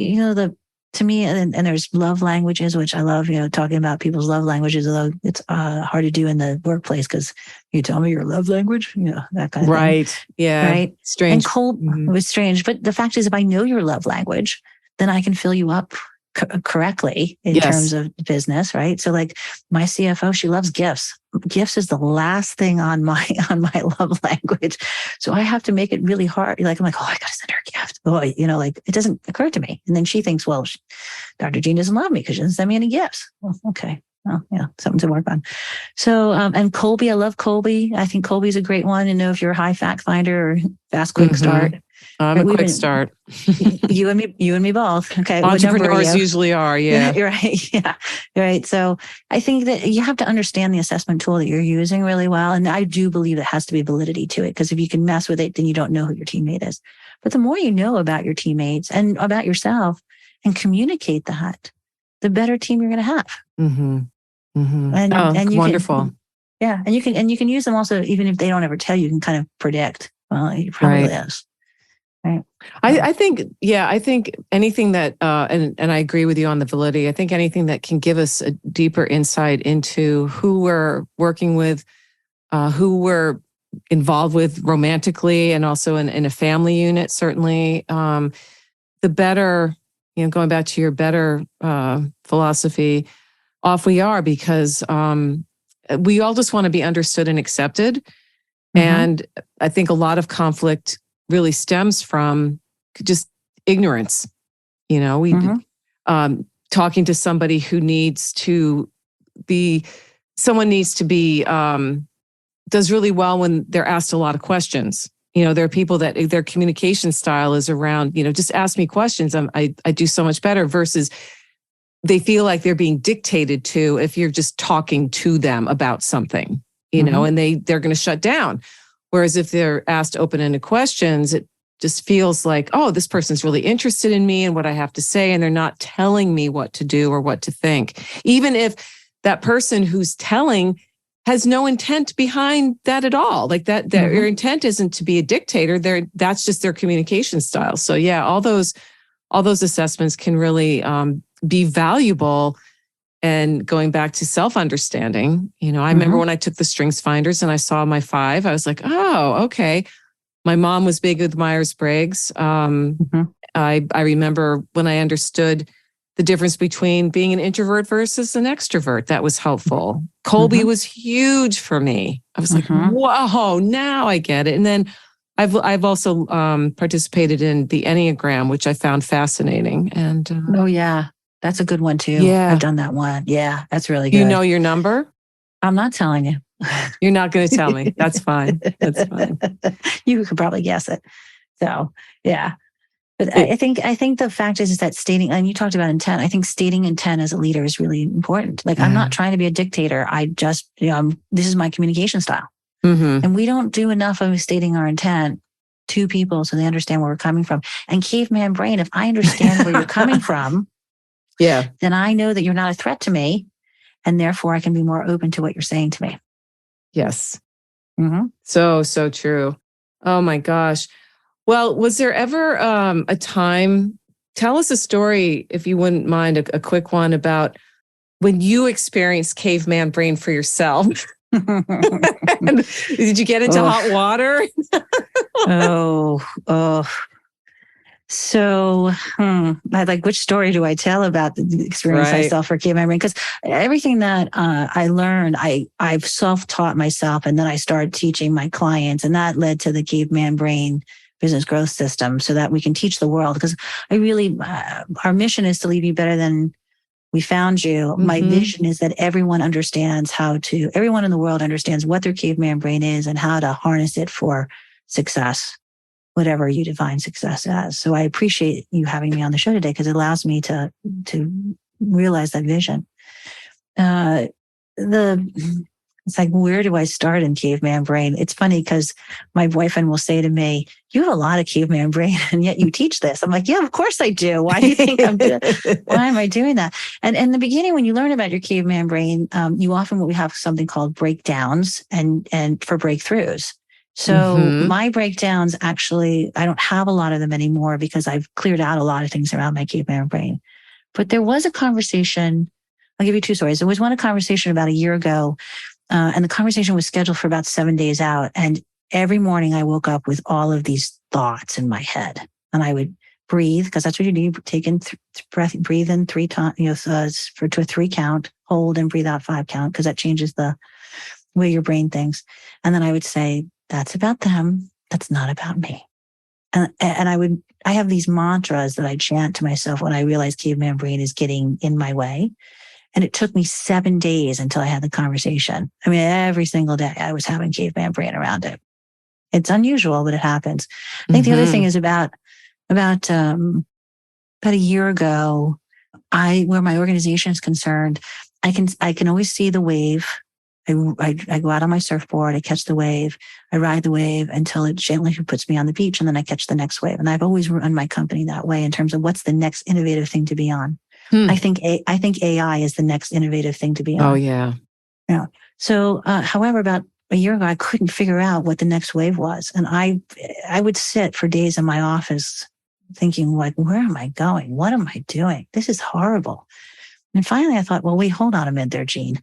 Speaker 1: to me, and there's love languages, which I love, talking about people's love languages, although it's hard to do in the workplace because you tell me your love language, that kind of thing.
Speaker 3: Right. Yeah.
Speaker 1: Right.
Speaker 3: Strange.
Speaker 1: And it was strange. But the fact is, if I know your love language, then I can fill you up correctly in terms of business. Right. So like my CFO, she loves gifts. Gifts is the last thing on my love language. So I have to make it really hard. I'm like, oh, I got to send her a gift. Oh, like it doesn't occur to me. And then she thinks, well, Dr. Jean doesn't love me because she doesn't send me any gifts. Well, okay. Well, yeah, something to work on. So, and Colby, I love Colby. I think Colby's a great one to know if you're a high fact finder or fast, quick start.
Speaker 3: I'm a quick start.
Speaker 1: You and me both. Okay.
Speaker 3: Entrepreneurs usually are. Yeah.
Speaker 1: You're right. Yeah. You're right. So I think that you have to understand the assessment tool that you're using really well. And I do believe there has to be validity to it, because if you can mess with it, then you don't know who your teammate is. But the more you know about your teammates and about yourself and communicate that, the better team you're going to have.
Speaker 3: Mm-hmm. Mm-hmm.
Speaker 1: And you
Speaker 3: wonderful.
Speaker 1: And you can use them also, even if they don't ever tell you, you can kind of predict. Well, it probably is. Right.
Speaker 3: I think anything that, and I agree with you on the validity. I think anything that can give us a deeper insight into who we're working with, who we're involved with romantically, and also in a family unit, certainly, the better, going back to your better philosophy, off we are, because we all just want to be understood and accepted. Mm-hmm. And I think a lot of conflict really stems from just ignorance. Talking to somebody who needs to be, does really well when they're asked a lot of questions. There are people that their communication style is around, just ask me questions. I do so much better, versus they feel like they're being dictated to if you're just talking to them about something, and they're going to shut down. Whereas if they're asked open-ended questions, it just feels like, oh, this person's really interested in me and what I have to say, and they're not telling me what to do or what to think. Even if that person who's telling has no intent behind that at all. Like that their intent isn't to be a dictator. That's just their communication style. So yeah, all those assessments can really be valuable. And going back to self-understanding, I remember when I took the Strengths Finders and I saw my 5, I was like, oh, okay. My mom was big with Myers-Briggs. I remember when I understood the difference between being an introvert versus an extrovert. That was helpful. Colby was huge for me. I was like, whoa, now I get it. And then I've also participated in the Enneagram, which I found fascinating. And
Speaker 1: oh yeah. That's a good one too.
Speaker 3: Yeah.
Speaker 1: I've done that one. Yeah, that's really good.
Speaker 3: You know your number?
Speaker 1: I'm not telling you.
Speaker 3: You're not going to tell me. That's fine. That's fine.
Speaker 1: You could probably guess it. So yeah. But I think the fact is that stating, and you talked about intent, I think stating intent as a leader is really important. Like I'm not trying to be a dictator. I just, this is my communication style. Mm-hmm. And we don't do enough of stating our intent to people so they understand where we're coming from. And Caveman Brain, if I understand where you're coming from, then I know that you're not a threat to me, and therefore I can be more open to what you're saying to me.
Speaker 3: Yes. Mm-hmm. So true. Oh my gosh. Well, was there ever a time, tell us a story, if you wouldn't mind, a quick one about when you experienced Caveman Brain for yourself. Did you get into hot water?
Speaker 1: So, which story do I tell about the experience I saw for Caveman Brain? Because everything that I learned, I've self-taught myself, and then I started teaching my clients, and that led to the Caveman Brain business growth system, so that we can teach the world. Because our mission is to leave you better than we found you. Mm-hmm. My vision is that everyone in the world understands what their Caveman Brain is and how to harness it for success, whatever you define success as. So I appreciate you having me on the show today, because it allows me to realize that vision. It's like, where do I start in Caveman Brain? It's funny because my boyfriend will say to me, you have a lot of Caveman Brain, and yet you teach this. I'm like, yeah, of course I do. Why do you think why am I doing that? And in the beginning, when you learn about your Caveman Brain, you often will have something called breakdowns and for breakthroughs. So my breakdowns, actually, I don't have a lot of them anymore because I've cleared out a lot of things around my caveman brain. But there was a conversation. I'll give you two stories. There was a conversation about a year ago, and the conversation was scheduled for about 7 days out. And every morning I woke up with all of these thoughts in my head, and I would breathe, because that's what you need. Take in breath, breathe in 3 times, to a 3 count, hold and breathe out 5 count, because that changes the way your brain thinks. And then I would say, that's about them. That's not about me. And I have these mantras that I chant to myself when I realize caveman brain is getting in my way. And it took me 7 days until I had the conversation. I mean, every single day I was having caveman brain around it. It's unusual, but it happens. I think the other thing is about a year ago, where my organization is concerned, I can always see the wave. I go out on my surfboard, I catch the wave, I ride the wave until it gently puts me on the beach, and then I catch the next wave. And I've always run my company that way in terms of what's the next innovative thing to be on. I think AI is the next innovative thing to be on.
Speaker 3: Oh, yeah.
Speaker 1: Yeah. So, however, about a year ago, I couldn't figure out what the next wave was. And I would sit for days in my office thinking, like, where am I going? What am I doing? This is horrible. And finally I thought, well, wait, hold on a minute there, Gene.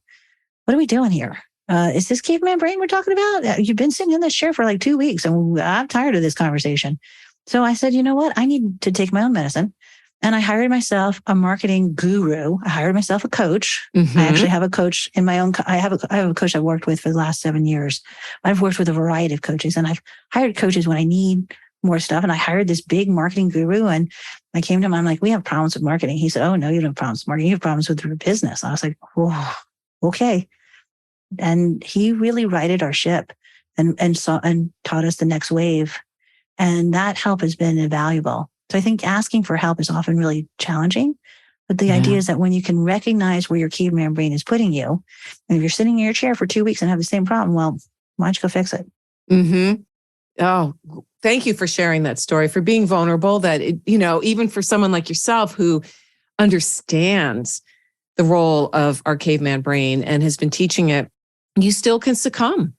Speaker 1: What are we doing here? Is this caveman brain we're talking about? You've been sitting in this chair for like 2 weeks, and I'm tired of this conversation. So I said, you know what? I need to take my own medicine. And I hired myself a marketing guru. I hired myself a coach. I actually have a coach in my own. I have a coach I've worked with for the last 7 years. I've worked with a variety of coaches, and I've hired coaches when I need more stuff. And I hired this big marketing guru, and I came to him. I'm like, we have problems with marketing. He said, oh, no, you don't have problems with marketing. You have problems with your business. I was like, whoa, okay. And he really righted our ship and taught us the next wave. And that help has been invaluable. So I think asking for help is often really challenging. But the idea is that when you can recognize where your caveman brain is putting you, and if you're sitting in your chair for 2 weeks and have the same problem, well, why don't you go fix it?
Speaker 3: Oh, thank you for sharing that story, for being vulnerable, that, even for someone like yourself who understands the role of our caveman brain and has been teaching it, you still can succumb.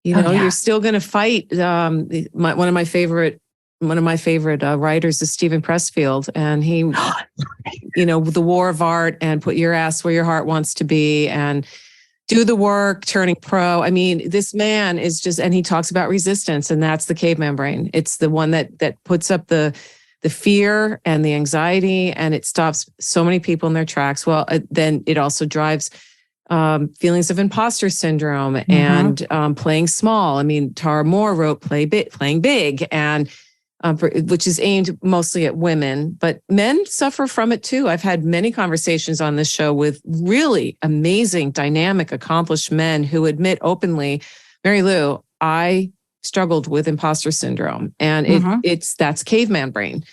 Speaker 3: You're still going to fight. One of my favorite writers is Stephen Pressfield, and he, the war of art and put your ass where your heart wants to be and do the work, turning pro. I mean, this man is just, and he talks about resistance, and that's the caveman brain. It's the one that puts up the fear and the anxiety, and it stops so many people in their tracks. Well, then it also drives feelings of imposter syndrome and playing small. I mean, Tara Moore wrote Playing Big, and which is aimed mostly at women, but men suffer from it too. I've had many conversations on this show with really amazing, dynamic, accomplished men who admit openly, Mary Lou, I struggled with imposter syndrome, and that's caveman brain.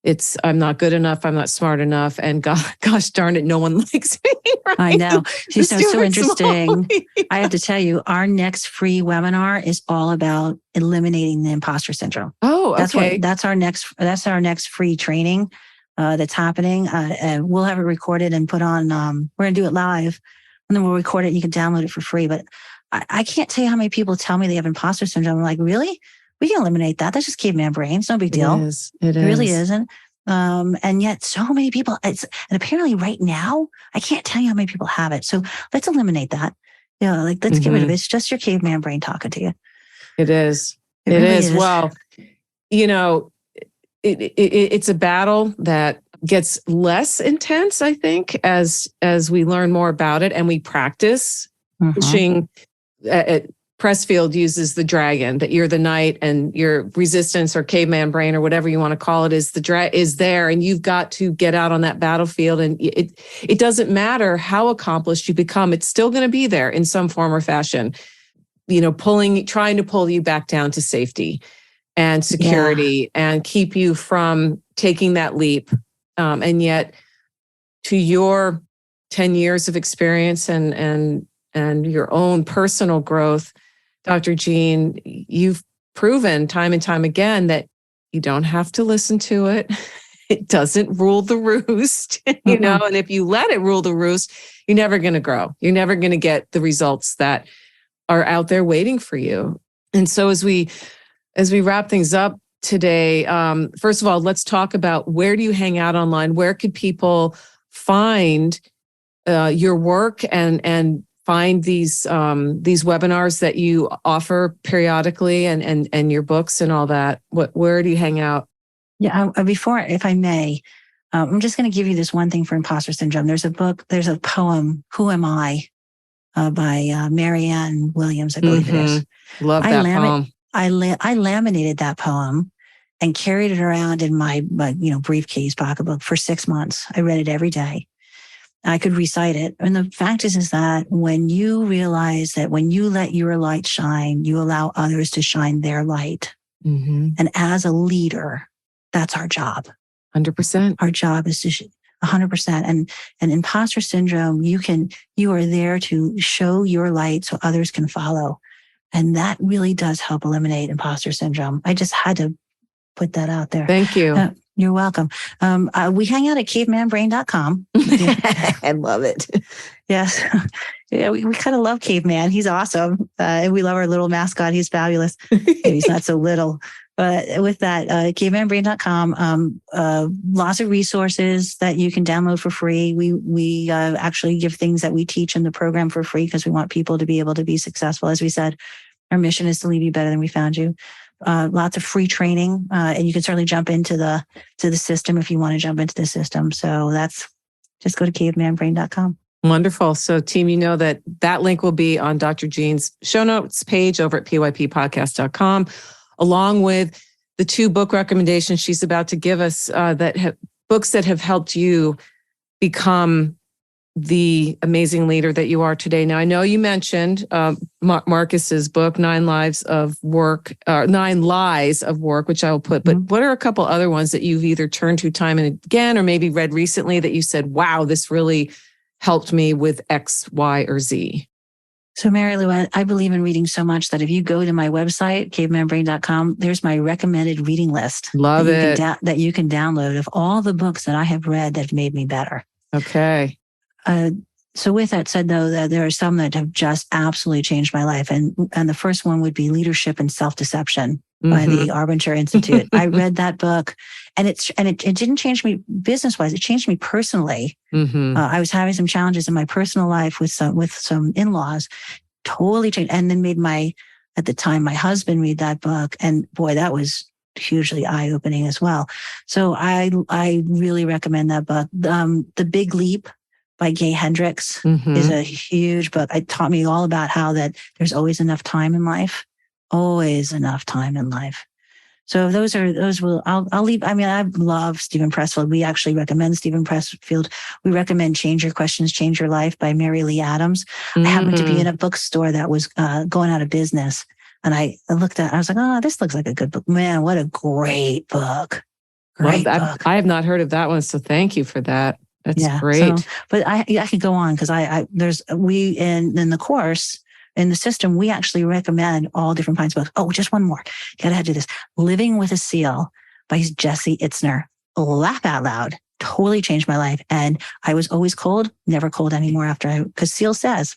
Speaker 3: It's, I'm not good enough, I'm not smart enough, and gosh darn it, no one likes me. Right?
Speaker 1: I know. She's so interesting. I have to tell you, our next free webinar is all about eliminating the imposter syndrome.
Speaker 3: Oh, okay.
Speaker 1: That's our next free training that's happening. And we'll have it recorded and put on. We're going to do it live, and then we'll record it and you can download it for free. But I can't tell you how many people tell me they have imposter syndrome. I'm like, really? We can eliminate that. That's just caveman brain. It's no big deal. It really isn't. And yet so many people, and apparently right now, I can't tell you how many people have it. So let's eliminate that. Let's get rid of it. It's just your caveman brain talking to you.
Speaker 3: It is. It really is. Well, it's a battle that gets less intense, I think, as we learn more about it and we practice pushing. Pressfield uses the dragon, that you're the knight and your resistance or caveman brain or whatever you want to call it is is there, and you've got to get out on that battlefield. And it doesn't matter how accomplished you become, it's still going to be there in some form or fashion. Trying to pull you back down to safety and security and keep you from taking that leap. And yet, to your 10 years of experience and your own personal growth, Dr. Jean, you've proven time and time again that you don't have to listen to it. It doesn't rule the roost, and if you let it rule the roost, you're never going to grow. You're never going to get the results that are out there waiting for you. And so as we wrap things up today, first of all, let's talk about, where do you hang out online? Where could people find your work and find these webinars that you offer periodically, and your books and all that? Where do you hang out?
Speaker 1: Yeah, before, if I may, I'm just going to give you this one thing for imposter syndrome. There's a poem, Who Am I? By Marianne Williams, I believe it is.
Speaker 3: Love that poem.
Speaker 1: I laminated that poem and carried it around in my briefcase, pocketbook for 6 months. I read it every day. I could recite it. And the fact is that when you realize that when you let your light shine, you allow others to shine their light.
Speaker 3: Mm-hmm.
Speaker 1: And as a leader, that's our job.
Speaker 3: 100%.
Speaker 1: Our job is to 100%. And imposter syndrome, you are there to show your light so others can follow. And that really does help eliminate imposter syndrome. I just had to put that out there.
Speaker 3: Thank you.
Speaker 1: You're welcome. We hang out at cavemanbrain.com.
Speaker 3: I love it.
Speaker 1: Yes. Yeah, we kind of love Caveman. He's awesome. And we love our little mascot. He's fabulous. He's not so little. But with that, cavemanbrain.com, lots of resources that you can download for free. We actually give things that we teach in the program for free because we want people to be able to be successful. As we said, our mission is to leave you better than we found you. Lots of free training, and you can certainly jump into the system if you want to jump into the system. So just go to cavemanbrain.com.
Speaker 3: Wonderful. So team, you know that link will be on Dr. Jean's show notes page over at pyppodcast.com, along with the 2 book recommendations she's about to give us, books that have helped you become the amazing leader that you are today. Now, I know you mentioned Marcus's book, 9 Lives of Work, which I will put, but what are a couple other ones that you've either turned to time and again, or maybe read recently that you said, wow, this really helped me with X, Y, or Z?
Speaker 1: So Mary Lou, I believe in reading so much that if you go to my website, cavemanbrain.com, there's my recommended reading list.
Speaker 3: Love it.
Speaker 1: That you can download of all the books that I have read that have made me better.
Speaker 3: Okay.
Speaker 1: So with that said, though, that there are some that have just absolutely changed my life. And the first one would be Leadership and Self-Deception by the Arbinger Institute. I read that book, and it didn't change me business-wise. It changed me personally. I was having some challenges in my personal life with some in-laws, totally changed, and then at the time, my husband read that book. And boy, that was hugely eye-opening as well. So I really recommend that book. The Big Leap by Gay Hendricks is a huge book. It taught me all about how that there's always enough time in life, always enough time in life. So I'll leave. I mean, I love Stephen Pressfield. We actually recommend Stephen Pressfield. We recommend Change Your Questions, Change Your Life by Mary Lee Adams. I happened to be in a bookstore that was going out of business. And I looked at it, I was like, oh, this looks like a good book. Man, what a great book. Great book.
Speaker 3: I have not heard of that one. So thank you for that. That's great.
Speaker 1: So, but I could go on because in the course, in the system, we actually recommend all different kinds of books. Oh, just one more. You gotta do this. Living with a Seal by Jesse Itzner. Laugh out loud. Totally changed my life. And I was always cold, never cold anymore because Seal says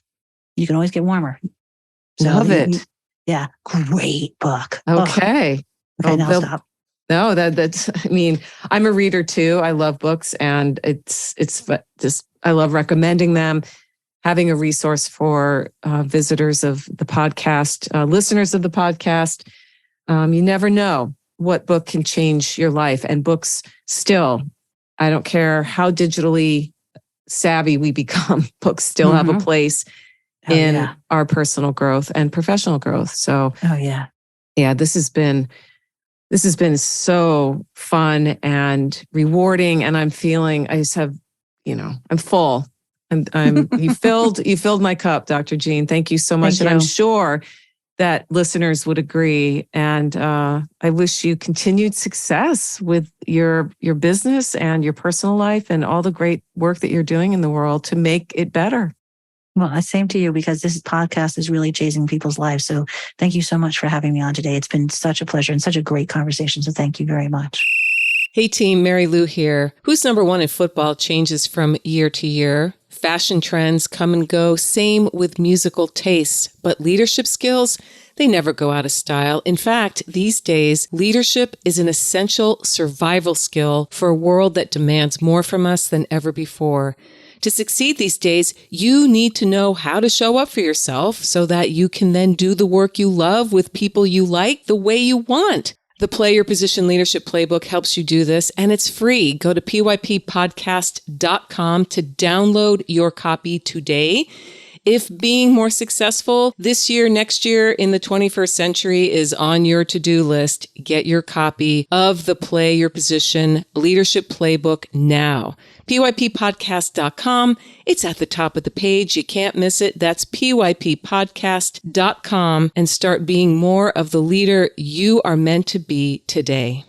Speaker 1: you can always get warmer. So
Speaker 3: love it.
Speaker 1: Yeah. Great book.
Speaker 3: Okay.
Speaker 1: Okay, now stop.
Speaker 3: No, that's, I mean, I'm a reader too. I love books, and it's just, I love recommending them. Having a resource for visitors of the podcast, listeners of the podcast. You never know what book can change your life. And books still, I don't care how digitally savvy we become, books still have a place in our personal growth and professional growth. So, this has been so fun and rewarding, and I'm feeling I just have, I'm full. You filled my cup, Dr. Jean. Thank you so much. And I'm sure that listeners would agree. And I wish you continued success with your business and your personal life and all the great work that you're doing in the world to make it better.
Speaker 1: Well, same to you, because this podcast is really changing people's lives. So thank you so much for having me on today. It's been such a pleasure and such a great conversation. So thank you very much.
Speaker 3: Hey team, Mary Lou here. Who's number one in football changes from year to year. Fashion trends come and go, same with musical tastes. But leadership skills, they never go out of style. In fact, these days, leadership is an essential survival skill for a world that demands more from us than ever before. To succeed these days, you need to know how to show up for yourself so that you can then do the work you love with people you like the way you want. The Play Your Position Leadership Playbook helps you do this, and it's free. Go to pyppodcast.com to download your copy today. If being more successful this year, next year, in the 21st century is on your to-do list, get your copy of the Play Your Position Leadership Playbook now. pyppodcast.com. It's at the top of the page. You can't miss it. That's pyppodcast.com, and start being more of the leader you are meant to be today.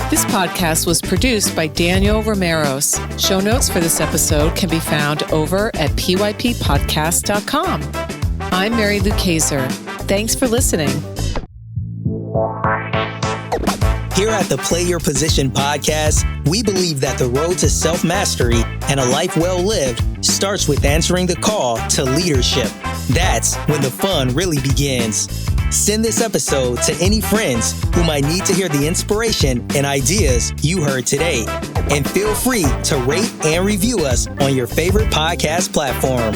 Speaker 3: This podcast was produced by Daniel Romeros. Show notes for this episode can be found over at pyppodcast.com. I'm Mary Lou Kaiser. Thanks for listening.
Speaker 2: Here at the Play Your Position podcast, we believe that the road to self-mastery and a life well lived starts with answering the call to leadership. That's when the fun really begins. Send this episode to any friends who might need to hear the inspiration and ideas you heard today. And feel free to rate and review us on your favorite podcast platform.